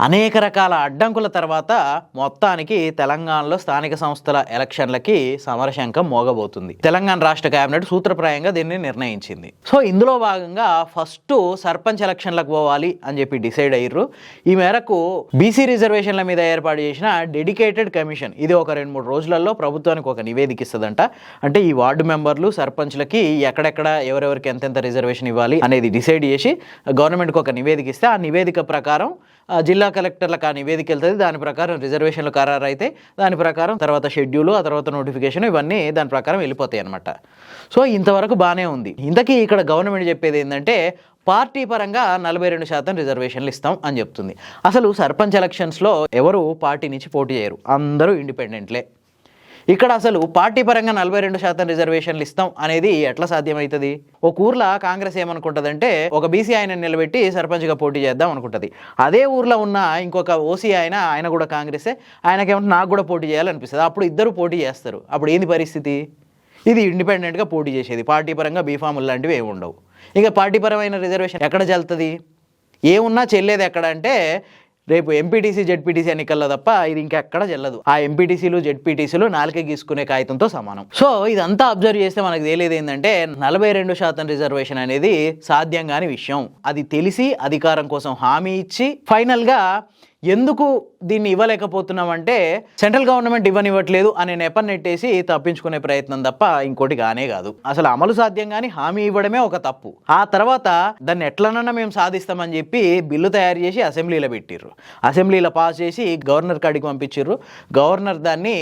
అనేక రకాల అడ్డంకుల తర్వాత మొత్తానికి తెలంగాణలో స్థానిక సంస్థల ఎలక్షన్లకి సమరశంఖం మోగబోతుంది. తెలంగాణ రాష్ట్ర కేబినెట్ సూత్రప్రాయంగా దీన్ని నిర్ణయించింది. సో ఇందులో భాగంగా ఫస్ట్ సర్పంచ్ ఎలక్షన్లకు పోవాలి అని చెప్పి డిసైడ్ అయ్యారు. ఈ మేరకు బీసీ రిజర్వేషన్ల మీద ఏర్పాటు చేసిన డెడికేటెడ్ కమిషన్ ఇది ఒక 2-3 రోజులలో ప్రభుత్వానికి ఒక నివేదిక ఇస్తుందంట. అంటే ఈ వార్డు మెంబర్లు సర్పంచ్లకి ఎక్కడెక్కడ ఎవరెవరికి ఎంతెంత రిజర్వేషన్ ఇవ్వాలి అనేది డిసైడ్ చేసి గవర్నమెంట్కి ఒక నివేదిక ఇస్తే ఆ నివేదిక ప్రకారం జిల్లా కలెక్టర్లకు ఆ నివేదిక వెళ్తుంది. దాని ప్రకారం రిజర్వేషన్లు ఖరారు అయితే దాని ప్రకారం తర్వాత షెడ్యూలు, ఆ తర్వాత నోటిఫికేషన్ ఇవన్నీ దాని ప్రకారం వెళ్ళిపోతాయి అన్నమాట. సో ఇంతవరకు బాగానే ఉంది. ఇంతకీ ఇక్కడ గవర్నమెంట్ చెప్పేది ఏంటంటే పార్టీ పరంగా 42% రిజర్వేషన్లు ఇస్తాం అని చెప్తుంది. అసలు సర్పంచ్ ఎలక్షన్స్లో ఎవరు పార్టీ నుంచి పోటీ చేయరు, అందరూ ఇండిపెండెంట్లే. ఇక్కడ అసలు పార్టీ పరంగా 42% రిజర్వేషన్లు ఇస్తాం అనేది ఎట్లా సాధ్యమవుతుంది? ఒక ఊర్లో కాంగ్రెస్ ఏమనుకుంటుందంటే ఒక బీసీ ఆయన నిలబెట్టి సర్పంచ్గా పోటీ చేద్దాం అనుకుంటుంది. అదే ఊర్లో ఉన్న ఇంకొక ఓసీ ఆయన కూడా కాంగ్రెసే, ఆయనకేమంటే నాకు కూడా పోటీ చేయాలనిపిస్తుంది. అప్పుడు ఇద్దరు పోటీ చేస్తారు. అప్పుడు ఏంది పరిస్థితి? ఇది ఇండిపెండెంట్గా పోటీ చేసేది. పార్టీ పరంగా బీఫాములు లాంటివి ఏమి ఉండవు. ఇక పార్టీ పరమైన రిజర్వేషన్ ఎక్కడ చెల్లుతుంది? ఏమున్నా చెల్లేది ఎక్కడ అంటే రేపు ఎంపీటీసీ జెడ్పీటీసీ ఎన్నికల్లో తప్ప ఇది ఇంకెక్కడ చెల్లదు. ఆ ఎంపీటీసీలు జెడ్పీటీసీలు నాలుకే గీసుకునే కాగితంతో సమానం. సో ఇదంతా అబ్జర్వ్ చేస్తే మనకు తెలియదు ఏంటంటే 42% రిజర్వేషన్ అనేది సాధ్యం కాని విషయం. అది తెలిసి అధికారం కోసం హామీ ఇచ్చి ఫైనల్గా ఎందుకు దీన్ని ఇవ్వలేకపోతున్నామంటే సెంట్రల్ గవర్నమెంట్ ఇవ్వనివ్వట్లేదు అనే నెపం నెట్టేసి తప్పించుకునే ప్రయత్నం తప్ప ఇంకోటి కానే కాదు. అసలు అమలు సాధ్యం కానీ హామీ ఇవ్వడమే ఒక తప్పు. ఆ తర్వాత దాన్ని ఎట్లనన్నా మేము సాధిస్తామని చెప్పి బిల్లు తయారు చేసి అసెంబ్లీలో పెట్టిర్రు. అసెంబ్లీలో పాస్ చేసి గవర్నర్ కాడికి పంపించిర్రు. గవర్నర్ దాన్ని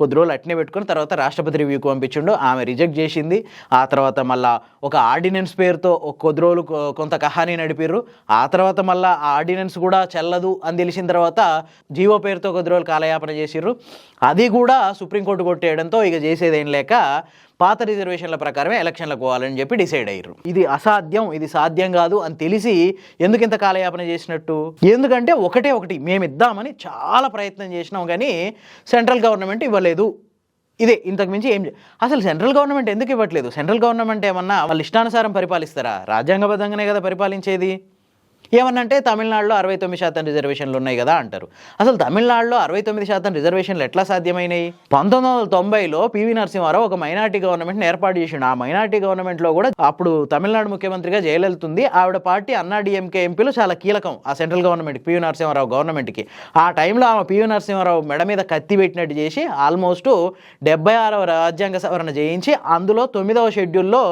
కొద్ది రోజులు అట్నే పెట్టుకుని తర్వాత రాష్ట్రపతి రివ్యూకి పంపించిండు. ఆమె రిజెక్ట్ చేసింది. ఆ తర్వాత మళ్ళా ఒక ఆర్డినెన్స్ పేరుతో కొద్ది రోజులు కొంత కహానీ నడిపిర్రు. ఆ తర్వాత మళ్ళీ ఆ ఆర్డినెన్స్ కూడా చెల్లదు అని తెలిసిన తర్వాత జీవో పేరుతో కొద్ది రోజులు కాలయాపన చేసిర్రు. అది కూడా సుప్రీంకోర్టు కొట్టేయడంతో ఇక చేసేదేం లేక పాత రిజర్వేషన్ల ప్రకారమే ఎలక్షన్లకు పోవాలని చెప్పి డిసైడ్ అయ్యారు. ఇది అసాధ్యం, ఇది సాధ్యం కాదు అని తెలిసి ఎందుకు ఇంత కాలయాపన చేసినట్టు? ఎందుకంటే ఒకటి మేము ఇద్దామని చాలా ప్రయత్నం చేసినాం కానీ సెంట్రల్ గవర్నమెంట్ ఇవ్వలేదు. ఇదే, ఇంతకు మించి ఏం అసలు సెంట్రల్ గవర్నమెంట్ ఎందుకు ఇవ్వట్లేదు? సెంట్రల్ గవర్నమెంట్ ఏమన్నా వాళ్ళ ఇష్టానుసారం పరిపాలిస్తారా? రాజ్యాంగబద్ధంగానే కదా పరిపాలించేది. ఏమన్నంటే తమిళనాడులో 69% రిజర్వేషన్లు ఉన్నాయి కదా అంటారు. అసలు తమిళనాడులో 69% రిజర్వేషన్లు ఎట్లా సాధ్యమైనాయి? 1990లో పివి నరసింహారావు ఒక మైనార్టీ గవర్నమెంట్ని ఏర్పాటు చేసిండు. ఆ మైనార్టీ గవర్నమెంట్లో కూడా అప్పుడు తమిళనాడు ముఖ్యమంత్రిగా జయలలిత ఉంది. ఆవిడ పార్టీ అన్నా డిఎంకే ఎంపీలు చాలా కీలకం ఆ సెంట్రల్ గవర్నమెంట్కి, పివి నరసింహారావు గవర్నమెంట్కి. ఆ టైంలో ఆమె పివి నరసింహారావు మెడ మీద కత్తి పెట్టినట్టు చేసి ఆల్మోస్ట్ 76వ రాజ్యాంగ సవరణ చేయించి అందులో 9వ షెడ్యూల్లో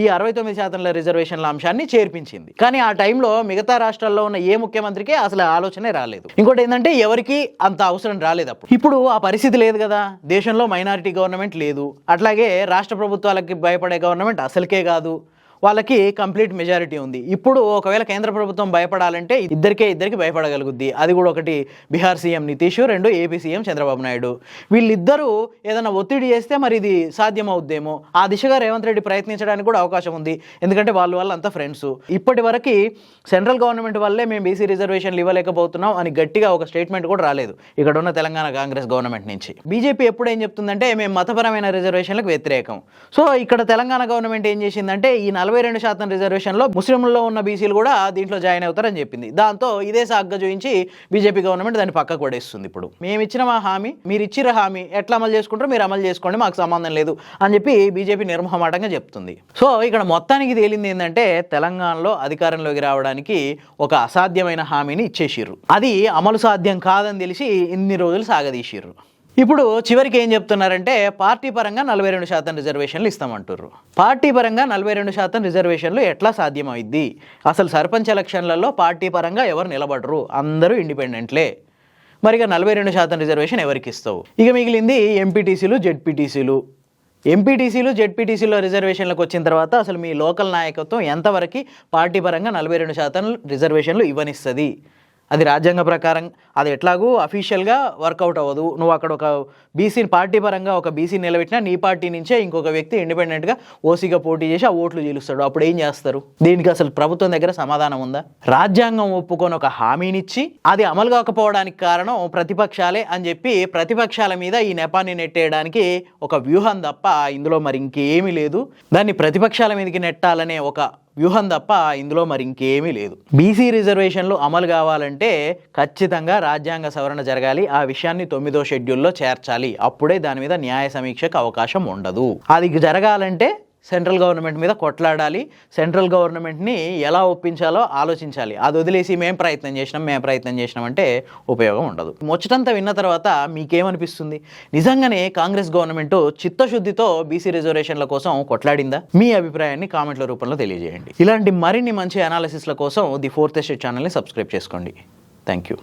ఈ 69% రిజర్వేషన్ల అంశాన్ని చేర్పించింది. కానీ ఆ టైంలో మిగతా రాష్ట్రాల్లో ఉన్న ఏ ముఖ్యమంత్రికి అసలు ఆలోచనే రాలేదు. ఇంకోటి ఏంటంటే ఎవరికి అంత అవసరం రాలేదు అప్పుడు. ఇప్పుడు ఆ పరిస్థితి లేదు కదా. దేశంలో మైనారిటీ గవర్నమెంట్ లేదు, అట్లాగే రాష్ట్ర ప్రభుత్వాలకి భయపడే గవర్నమెంట్ అసలుకే కాదు, వాళ్ళకి కంప్లీట్ మెజారిటీ ఉంది. ఇప్పుడు ఒకవేళ కేంద్ర ప్రభుత్వం భయపడాలంటే ఇద్దరికి భయపడగలుగుద్ది. అది కూడా ఒకటి Bihar CM Nitish, 2 AP CM Chandrababu Naidu. వీళ్ళిద్దరూ ఏదైనా ఒత్తిడి చేస్తే మరి ఇది సాధ్యం అవుద్దేమో. ఆ దిశగా రేవంత్ రెడ్డి ప్రయత్నించడానికి కూడా అవకాశం ఉంది. ఎందుకంటే వాళ్ళంతా ఫ్రెండ్స్. ఇప్పటి వరకు సెంట్రల్ గవర్నమెంట్ వల్లే మేము బీసీ రిజర్వేషన్లు ఇవ్వలేకపోతున్నాం అని గట్టిగా ఒక స్టేట్మెంట్ కూడా రాలేదు ఇక్కడ ఉన్న తెలంగాణ కాంగ్రెస్ గవర్నమెంట్ నుంచి. బీజేపీ ఎప్పుడు ఏం చెప్తుందంటే మేము మతపరమైన రిజర్వేషన్లకు వ్యతిరేకం. సో ఇక్కడ తెలంగాణ గవర్నమెంట్ ఏం చేసిందంటే ఈ 42% రిజర్వేషన్లో ముస్లింల్లో ఉన్న బీసీలు కూడా దీంట్లో జాయిన్ అవుతారని చెప్పింది. దాంతో ఇదే సాగ్గా చూపించి బీజేపీ గవర్నమెంట్ దాన్ని పక్కకు పడేస్తుంది. ఇప్పుడు మేము ఇచ్చిన మా హామీ, మీరు ఇచ్చిన హామీ ఎట్లా అమలు చేసుకుంటారో మీరు అమలు చేసుకోండి, మాకు సంబంధం లేదు అని చెప్పి బీజేపీ నిర్మోహమాటంగా చెప్తుంది. సో ఇక్కడ మొత్తానికి తేలింది ఏంటంటే తెలంగాణలో అధికారంలోకి రావడానికి ఒక అసాధ్యమైన హామీని ఇచ్చేసిర్రు. అది అమలు సాధ్యం కాదని తెలిసి ఇన్ని రోజులు సాగదీసిర్రు. ఇప్పుడు చివరికి ఏం చెప్తున్నారంటే పార్టీ పరంగా 42% రిజర్వేషన్లు ఇస్తామంటారు. పార్టీ పరంగా 42% రిజర్వేషన్లు ఎట్లా సాధ్యమైద్ది? అసలు సర్పంచ్ ఎలక్షన్లలో పార్టీ పరంగా ఎవరు నిలబడరు, అందరూ ఇండిపెండెంట్లే. మరిగా 42% రిజర్వేషన్ ఎవరికి ఇస్తావు? ఇక మిగిలింది ఎంపీటీసీలు జెడ్పీటీసీలో రిజర్వేషన్లకు వచ్చిన తర్వాత అసలు మీ లోకల్ నాయకత్వం ఎంతవరకు పార్టీ పరంగా 42% రిజర్వేషన్లు ఇవ్వనిస్తుంది? అది రాజ్యాంగ ప్రకారం అది ఎట్లాగూ అఫీషియల్గా వర్కౌట్ అవ్వదు. నువ్వు అక్కడ ఒక బీసీ పార్టీ పరంగా ఒక బీసీ నిలబెట్టినా నీ పార్టీ నుంచే ఇంకొక వ్యక్తి ఇండిపెండెంట్గా ఓసీగా పోటీ చేసి ఆ ఓట్లు చీలుస్తాడు. అప్పుడు ఏం చేస్తారు? దీనికి అసలు ప్రభుత్వం దగ్గర సమాధానం ఉందా? రాజ్యాంగం ఒప్పుకొని ఒక హామీనిచ్చి అది అమలు కాకపోవడానికి కారణం ప్రతిపక్షాలే అని చెప్పి ప్రతిపక్షాల మీద ఈ నెపాన్ని నెట్టేయడానికి ఒక వ్యూహం తప్ప ఇందులో మరి ఇంకేమీ లేదు. దాన్ని ప్రతిపక్షాల మీదకి నెట్టాలనే ఒక వ్యూహం తప్ప ఇందులో మరి ఇంకేమీ లేదు. బీసీ రిజర్వేషన్లు అమలు కావాలంటే ఖచ్చితంగా రాజ్యాంగ సవరణ జరగాలి. ఆ విషయాన్ని 9వ షెడ్యూల్లో చేర్చాలి. అప్పుడే దాని మీద న్యాయ సమీక్షకు అవకాశం ఉండదు. అది జరగాలంటే సెంట్రల్ గవర్నమెంట్ మీద కొట్లాడాలి. సెంట్రల్ గవర్నమెంట్ని ఎలా ఒప్పించాలో ఆలోచించాలి. అది వదిలేసి మేము ప్రయత్నం చేసినాం అంటే ఉపయోగం ఉండదు. ముచ్చటంతా విన్న తర్వాత మీకేమనిపిస్తుంది? నిజంగానే కాంగ్రెస్ గవర్నమెంట్ చిత్తశుద్ధితో బీసీ రిజర్వేషన్ల కోసం కొట్లాడిందా? మీ అభిప్రాయాన్ని కామెంట్ల రూపంలో తెలియజేయండి. ఇలాంటి మరిన్ని మంచి అనాలిసిస్ల కోసం ది ఫోర్త్ ఎస్టేట్ ఛానల్ని సబ్స్క్రైబ్ చేసుకోండి. Thank you.